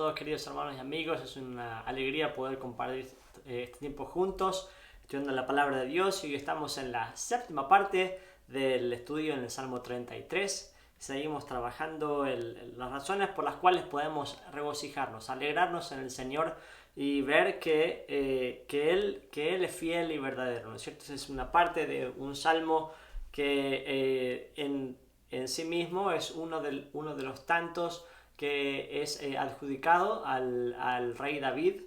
todos queridos hermanos y amigos, es una alegría poder compartir este tiempo juntos, estudiando la palabra de Dios, y hoy estamos en la séptima parte del estudio en el Salmo 33. Seguimos trabajando las razones por las cuales podemos regocijarnos, alegrarnos en el Señor y ver que Él es fiel y verdadero, ¿no es cierto? Es una parte de un salmo que en sí mismo es uno de los tantos que es adjudicado al rey David.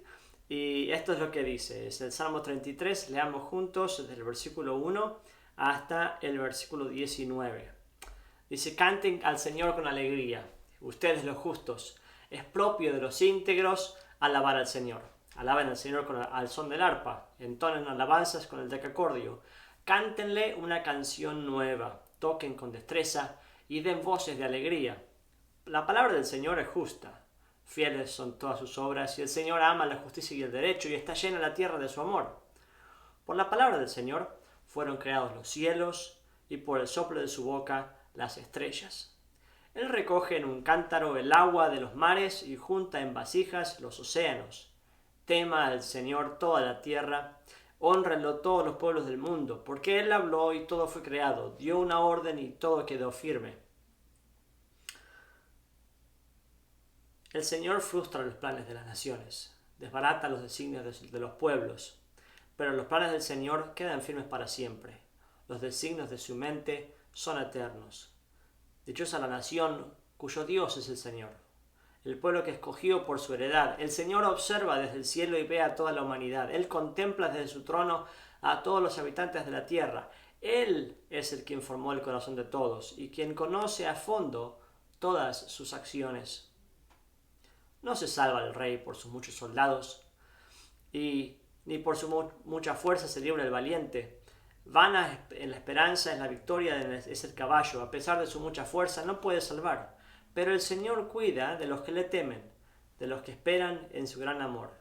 Y esto es lo que dice, es el Salmo 33, leamos juntos desde el versículo 1 hasta el versículo 19. Dice: canten al Señor con alegría, ustedes los justos, es propio de los íntegros alabar al Señor. Alaben al Señor al son del arpa, entonen alabanzas con el decacordio, cántenle una canción nueva, toquen con destreza y den voces de alegría. La palabra del Señor es justa, fieles son todas sus obras, y el Señor ama la justicia y el derecho, y está llena la tierra de su amor. Por la palabra del Señor fueron creados los cielos, y por el soplo de su boca las estrellas. Él recoge en un cántaro el agua de los mares y junta en vasijas los océanos. Tema al Señor toda la tierra, hónrenlo todos los pueblos del mundo, porque Él habló y todo fue creado, dio una orden y todo quedó firme. El Señor frustra los planes de las naciones, desbarata los designios de los pueblos, pero los planes del Señor quedan firmes para siempre. Los designios de su mente son eternos. Dichosa la nación cuyo Dios es el Señor, el pueblo que escogió por su heredad. El Señor observa desde el cielo y ve a toda la humanidad. Él contempla desde su trono a todos los habitantes de la tierra. Él es el quien formó el corazón de todos y quien conoce a fondo todas sus acciones. No se salva el rey por sus muchos soldados, y ni por su mucha fuerza se libra el valiente. Vana en la esperanza es la victoria es el caballo, a pesar de su mucha fuerza no puede salvar. Pero el Señor cuida de los que le temen, de los que esperan en su gran amor.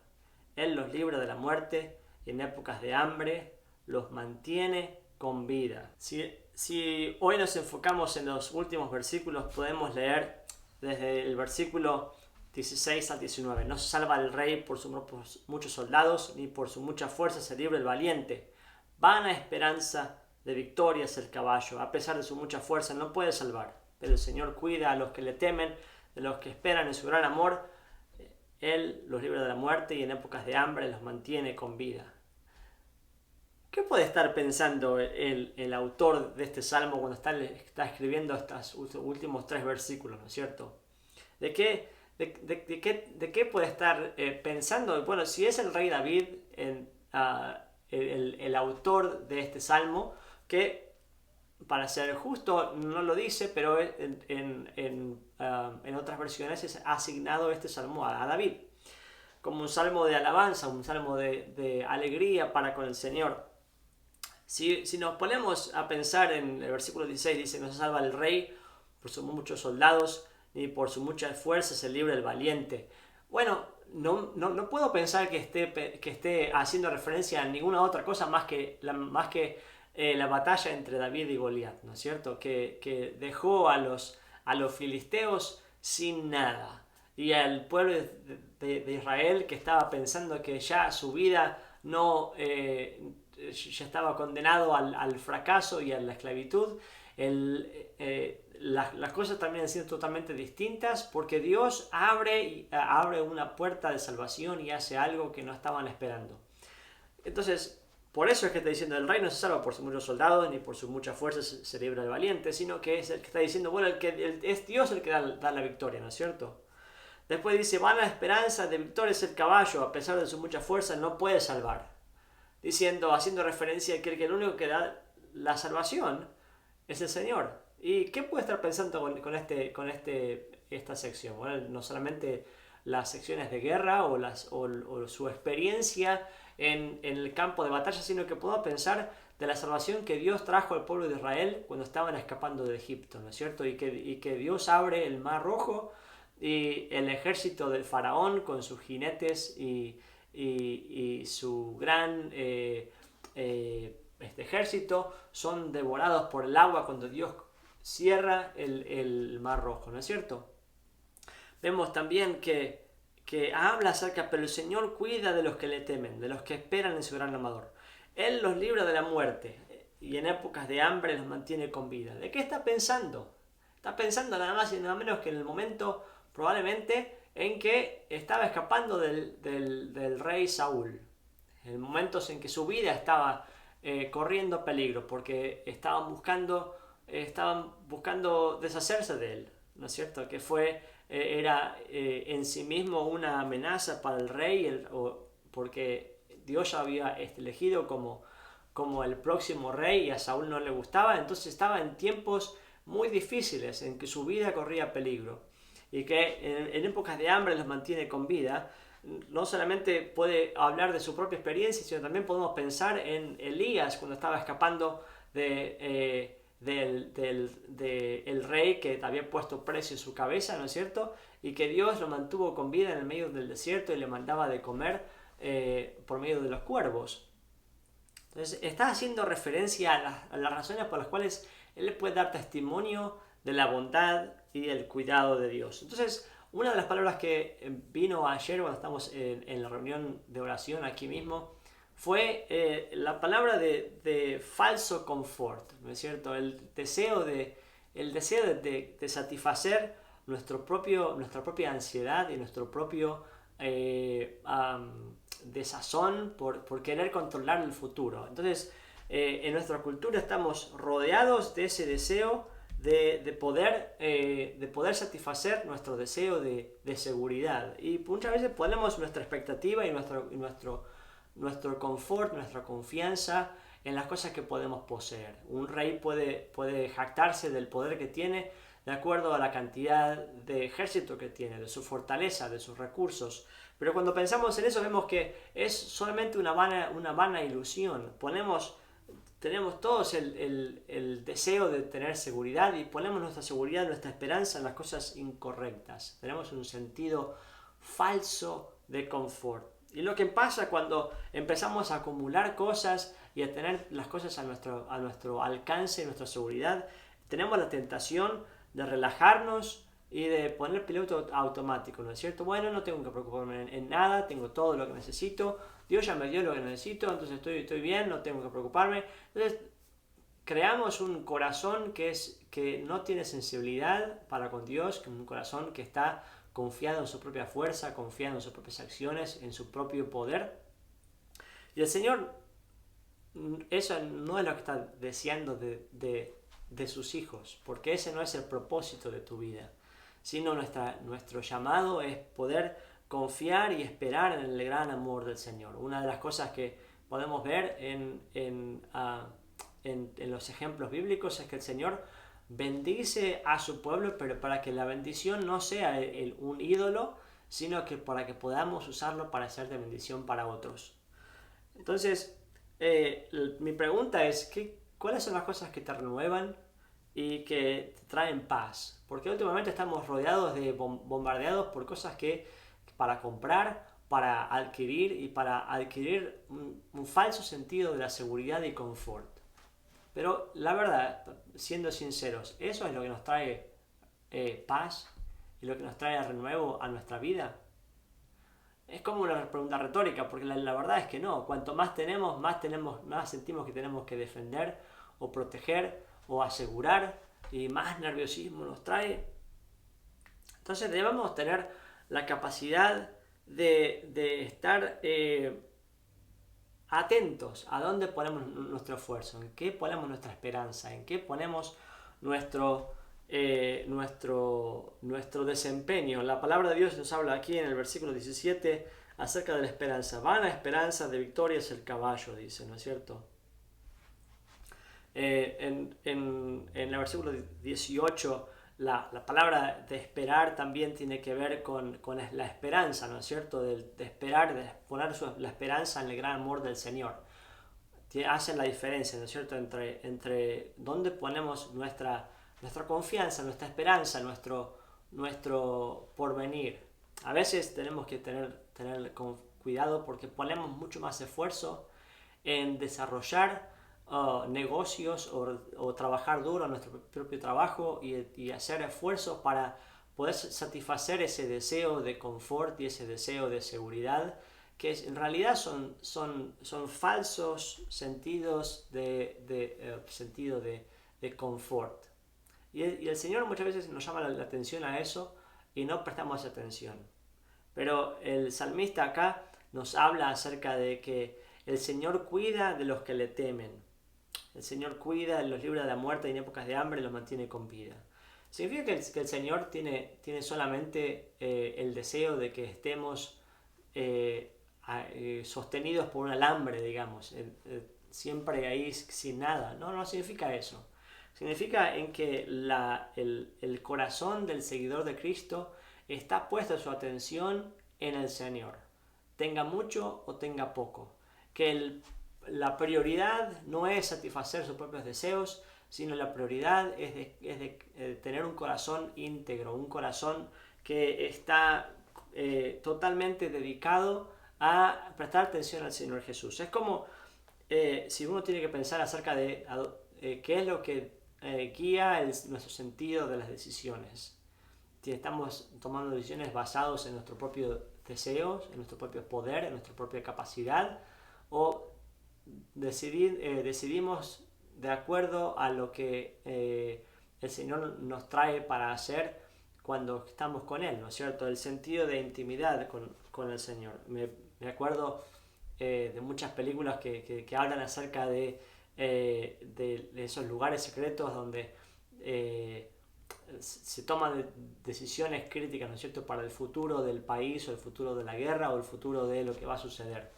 Él los libra de la muerte y en épocas de hambre los mantiene con vida. Si hoy nos enfocamos en los últimos versículos, podemos leer desde el versículo 16 al 19. No se salva el rey por sus muchos soldados, ni por su mucha fuerza se libra el valiente. Vana esperanza de victoria es el caballo, a pesar de su mucha fuerza no puede salvar. Pero el Señor cuida a los que le temen, de los que esperan en su gran amor. Él los libra de la muerte y en épocas de hambre los mantiene con vida. ¿Qué puede estar pensando el autor de este salmo cuando está escribiendo estos últimos 3 versículos, ¿no es cierto? ¿De qué puede estar pensando? Bueno, si es el rey David, el autor de este salmo, que para ser justo no lo dice, pero en otras versiones es asignado este salmo a David, como un salmo de alabanza, un salmo de alegría para con el Señor. Si nos ponemos a pensar en el versículo 16, dice: no se salva el rey por sus muchos soldados, ni por su mucha fuerza se libra el valiente. Bueno, no puedo pensar que esté haciendo referencia a ninguna otra cosa más que la batalla entre David y Goliat, ¿no es cierto? Que dejó a los filisteos sin nada, y al pueblo de Israel, que estaba pensando que ya su vida ya estaba condenado al fracaso y a la esclavitud. Las cosas también han sido totalmente distintas, porque Dios abre una puerta de salvación y hace algo que no estaban esperando. Entonces, por eso es que está diciendo: el rey no se salva por sus muchos soldados, ni por su mucha fuerza se libra el valiente, sino que es el que está diciendo, bueno, es Dios el que da la victoria, ¿no es cierto? Después dice: vana la esperanza de victoria es el caballo, a pesar de su mucha fuerza no puede salvar. Haciendo referencia a que el único que da la salvación es el Señor. ¿Y qué puede estar pensando con esta sección? Bueno, no solamente las secciones de guerra o su experiencia en el campo de batalla, sino que puedo pensar de la salvación que Dios trajo al pueblo de Israel cuando estaban escapando de Egipto, ¿no es cierto? Y que Dios abre el mar rojo, y el ejército del faraón con sus jinetes y su gran ejército son devorados por el agua cuando Dios cierra el mar rojo, ¿no es cierto? Vemos también que que habla acerca, pero el Señor cuida de los que le temen, de los que esperan en su gran amador. Él los libra de la muerte y en épocas de hambre los mantiene con vida. ¿De qué está pensando? Está pensando nada más y nada menos que en el momento probablemente en que estaba escapando del rey Saúl. En momentos en que su vida estaba corriendo peligro porque estaban buscando deshacerse de él, ¿no es cierto? Que era en sí mismo una amenaza para el rey, porque Dios ya había elegido como el próximo rey y a Saúl no le gustaba, entonces estaba en tiempos muy difíciles en que su vida corría peligro y que en épocas de hambre los mantiene con vida. No solamente puede hablar de su propia experiencia, sino también podemos pensar en Elías cuando estaba escapando del rey que había puesto precio en su cabeza, ¿no es cierto? Y que Dios lo mantuvo con vida en el medio del desierto y le mandaba de comer por medio de los cuervos. Entonces está haciendo referencia a las razones por las cuales él puede dar testimonio de la bondad y del cuidado de Dios. Entonces, una de las palabras que vino ayer cuando estamos en la reunión de oración aquí mismo fue la palabra de falso confort, ¿no es cierto? El deseo de satisfacer nuestra propia ansiedad y nuestro propio desazón por querer controlar el futuro. Entonces, en nuestra cultura estamos rodeados de ese deseo de poder satisfacer nuestro deseo de seguridad. Y muchas veces ponemos nuestra expectativa y nuestro confort, nuestra confianza en las cosas que podemos poseer. Un rey puede jactarse del poder que tiene de acuerdo a la cantidad de ejército que tiene, de su fortaleza, de sus recursos. Pero cuando pensamos en eso vemos que es solamente una vana ilusión. Tenemos todos el deseo de tener seguridad y ponemos nuestra seguridad, nuestra esperanza en las cosas incorrectas. Tenemos un sentido falso de confort. Y lo que pasa cuando empezamos a acumular cosas y a tener las cosas a nuestro alcance, nuestra seguridad, tenemos la tentación de relajarnos y de poner piloto automático, ¿no es cierto? Bueno, no tengo que preocuparme en nada, tengo todo lo que necesito, Dios ya me dio lo que necesito, entonces estoy bien, no tengo que preocuparme. Entonces creamos un corazón que no tiene sensibilidad para con Dios, un corazón que está confiado en su propia fuerza, confiado en sus propias acciones, en su propio poder. Y el Señor, eso no es lo que está deseando de sus hijos, porque ese no es el propósito de tu vida, sino nuestro llamado es poder confiar y esperar en el gran amor del Señor. Una de las cosas que podemos ver en los ejemplos bíblicos es que el Señor bendice a su pueblo, pero para que la bendición no sea un ídolo, sino que para que podamos usarlo para ser de bendición para otros. Entonces, mi pregunta es, ¿cuáles son las cosas que te renuevan y que te traen paz? Porque últimamente estamos bombardeados por cosas que para comprar, para adquirir y para adquirir un falso sentido de la seguridad y confort. Pero la verdad, siendo sinceros, ¿eso es lo que nos trae paz y lo que nos trae renuevo a nuestra vida? Es como una pregunta retórica, porque la verdad es que no. Cuanto más tenemos, más sentimos que tenemos que defender o proteger o asegurar, y más nerviosismo nos trae. Entonces debemos tener la capacidad de estar atentos a dónde ponemos nuestro esfuerzo, en qué ponemos nuestra esperanza, en qué ponemos nuestro desempeño. La palabra de Dios nos habla aquí en el versículo 17 acerca de la esperanza. Vana esperanza de victoria es el caballo, dice, ¿no es cierto? En el versículo 18 la palabra de esperar también tiene que ver con la esperanza, ¿no es cierto? De esperar, de poner la esperanza en el gran amor del Señor. Hacen la diferencia, ¿no es cierto? Entre dónde ponemos nuestra confianza, nuestra esperanza, nuestro porvenir. A veces tenemos que tener cuidado porque ponemos mucho más esfuerzo en desarrollar negocios o trabajar duro en nuestro propio trabajo y hacer esfuerzos podés satisfacer ese deseo de confort y ese deseo de seguridad, que en realidad son falsos sentidos sentido de confort. Y el Señor muchas veces nos llama la atención a eso y no prestamos atención. Pero el salmista acá nos habla acerca de que el Señor cuida de los que le temen. El Señor cuida, los libra de la muerte y en épocas de hambre los mantiene con vida. Significa que el Señor tiene solamente el deseo de que estemos sostenidos por un alambre, digamos, siempre ahí sin nada. No significa eso. Significa en que el corazón del seguidor de Cristo está puesto su atención en el Señor. Tenga mucho o tenga poco. Que la prioridad no es satisfacer sus propios deseos, sino la prioridad es de tener un corazón íntegro, un corazón que está totalmente dedicado a prestar atención al Señor Jesús. Es como si uno tiene que pensar acerca de qué es lo que guía nuestro sentido de las decisiones. Si estamos tomando decisiones basadas en nuestros propios deseos, en nuestro propio poder, en nuestra propia capacidad, o decidimos de acuerdo a lo que el Señor nos trae para hacer cuando estamos con Él, ¿no es cierto? El sentido de intimidad con el Señor. Me acuerdo de muchas películas que hablan acerca de esos lugares secretos donde se toman decisiones críticas, ¿no es cierto?, para el futuro del país o el futuro de la guerra o el futuro de lo que va a suceder.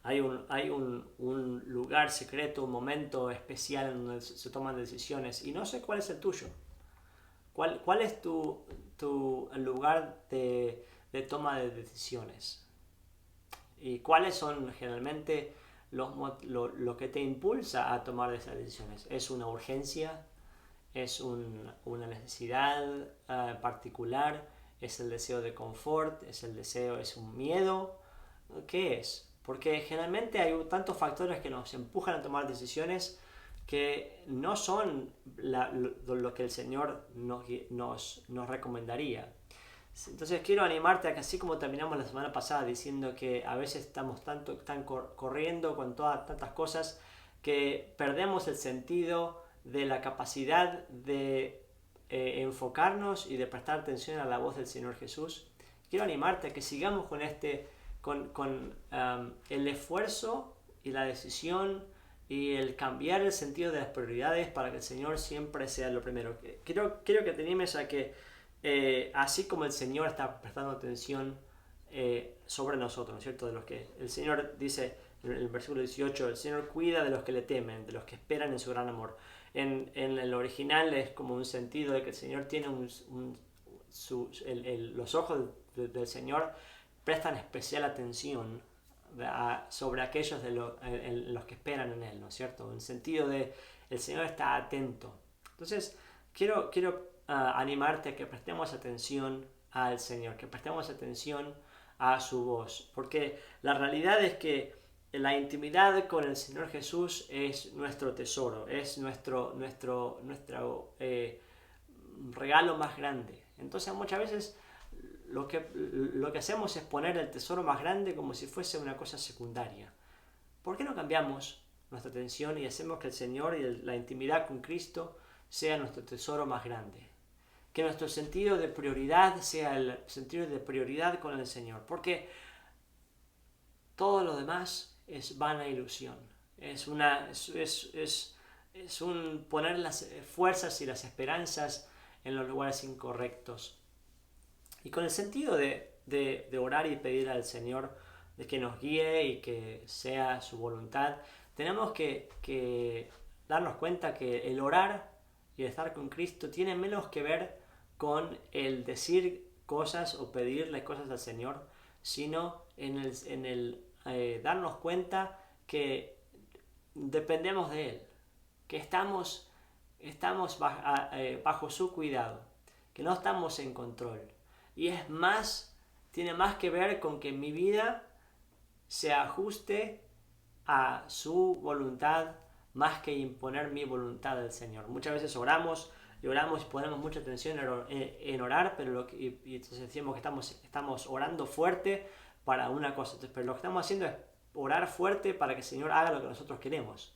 Hay un lugar secreto, un momento especial en donde se toman decisiones y no sé cuál es el tuyo. ¿Cuál es tu lugar de toma de decisiones? ¿Y cuáles son generalmente lo que te impulsa a tomar esas decisiones? ¿Es una urgencia? ¿Es una necesidad particular? ¿Es el deseo de confort? ¿Es un miedo? ¿Qué es? Porque generalmente hay tantos factores que nos empujan a tomar decisiones que no son lo que el Señor nos recomendaría. Entonces quiero animarte a que, así como terminamos la semana pasada diciendo que a veces estamos corriendo con tantas cosas que perdemos el sentido de la capacidad de enfocarnos y de prestar atención a la voz del Señor Jesús, quiero animarte a que sigamos con el esfuerzo y la decisión y el cambiar el sentido de las prioridades para que el Señor siempre sea lo primero. Quiero que te animes a que así como el Señor está prestando atención sobre nosotros, ¿no es cierto? De los que el Señor dice en el versículo 18, el Señor cuida de los que le temen, de los que esperan en su gran amor. En el original es como un sentido de que el Señor tiene los ojos del Señor prestan especial atención sobre aquellos los que esperan en Él, ¿no es cierto? En el sentido de el Señor está atento. Entonces, quiero animarte a que prestemos atención al Señor, que prestemos atención a su voz, porque la realidad es que la intimidad con el Señor Jesús es nuestro tesoro, es nuestro regalo más grande. Entonces muchas veces lo que hacemos es poner el tesoro más grande como si fuese una cosa secundaria. ¿Por qué no cambiamos nuestra atención y hacemos que el Señor y la intimidad con Cristo sea nuestro tesoro más grande? Que nuestro sentido de prioridad sea el sentido de prioridad con el Señor, porque todo lo demás es vana ilusión. Es un poner las fuerzas y las esperanzas en los lugares incorrectos. Y con el sentido de orar y pedir al Señor de que nos guíe y que sea su voluntad, tenemos que darnos cuenta que el orar y el estar con Cristo tiene menos que ver con el decir cosas o pedirle cosas al Señor, sino en el darnos cuenta que dependemos de Él, que estamos bajo su cuidado, que no estamos en control. Y tiene más que ver con que mi vida se ajuste a su voluntad más que imponer mi voluntad al Señor. Muchas veces oramos y oramos y ponemos mucha atención en orar, pero y entonces decimos que estamos orando fuerte para una cosa. Entonces, pero lo que estamos haciendo es orar fuerte para que el Señor haga lo que nosotros queremos.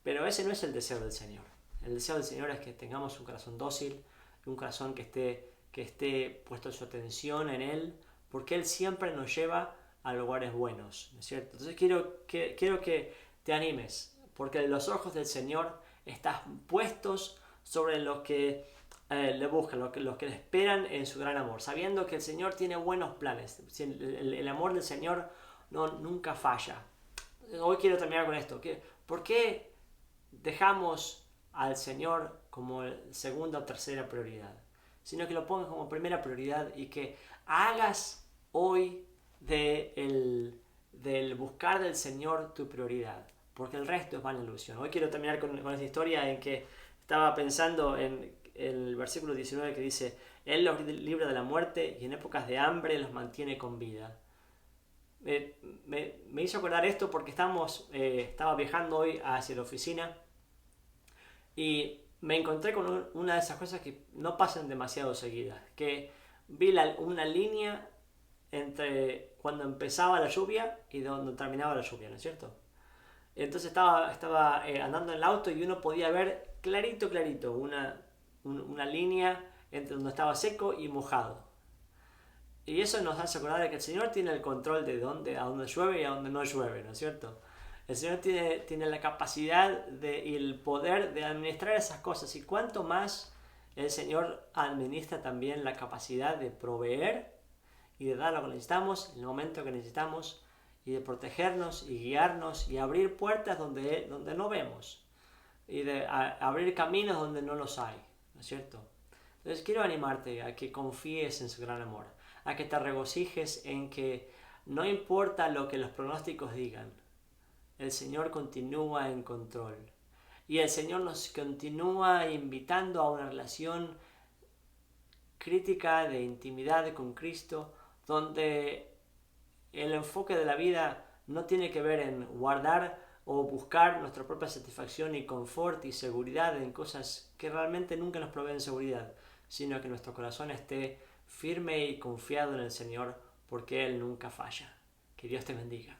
Pero ese no es el deseo del Señor. El deseo del Señor es que tengamos un corazón dócil, un corazón que esté puesto su atención en Él, porque Él siempre nos lleva a lugares buenos, ¿no es cierto? Entonces quiero que te animes, porque los ojos del Señor están puestos sobre los que le buscan, los que le esperan en su gran amor, sabiendo que el Señor tiene buenos planes. El amor del Señor nunca falla. Hoy quiero terminar con esto. ¿Por qué dejamos al Señor como segunda o tercera prioridad? Sino que lo pongas como primera prioridad y que hagas hoy del buscar del Señor tu prioridad, porque el resto es vana ilusión. Hoy quiero terminar con esta historia en que estaba pensando en el versículo 19 que dice: Él los libra de la muerte y en épocas de hambre los mantiene con vida. Me hizo acordar esto porque estaba viajando hoy hacia la oficina y me encontré con una de esas cosas que no pasan demasiado seguidas, que vi una línea entre cuando empezaba la lluvia y donde terminaba la lluvia, ¿no es cierto? Entonces estaba andando en el auto y uno podía ver clarito una línea entre donde estaba seco y mojado. Y eso nos hace acordar de que el Señor tiene el control de a dónde llueve y a dónde no llueve, ¿no es cierto? El Señor tiene la capacidad y el poder de administrar esas cosas. Y cuanto más el Señor administra también la capacidad de proveer y de dar lo que necesitamos en el momento que necesitamos, y de protegernos y guiarnos y abrir puertas donde no vemos, y de abrir caminos donde no los hay, ¿no es cierto? Entonces quiero animarte a que confíes en su gran amor, a que te regocijes en que no importa lo que los pronósticos digan, el Señor continúa en control. Y el Señor nos continúa invitando a una relación crítica de intimidad con Cristo, donde el enfoque de la vida no tiene que ver en guardar o buscar nuestra propia satisfacción y confort y seguridad en cosas que realmente nunca nos proveen seguridad, sino que nuestro corazón esté firme y confiado en el Señor, porque Él nunca falla. Que Dios te bendiga.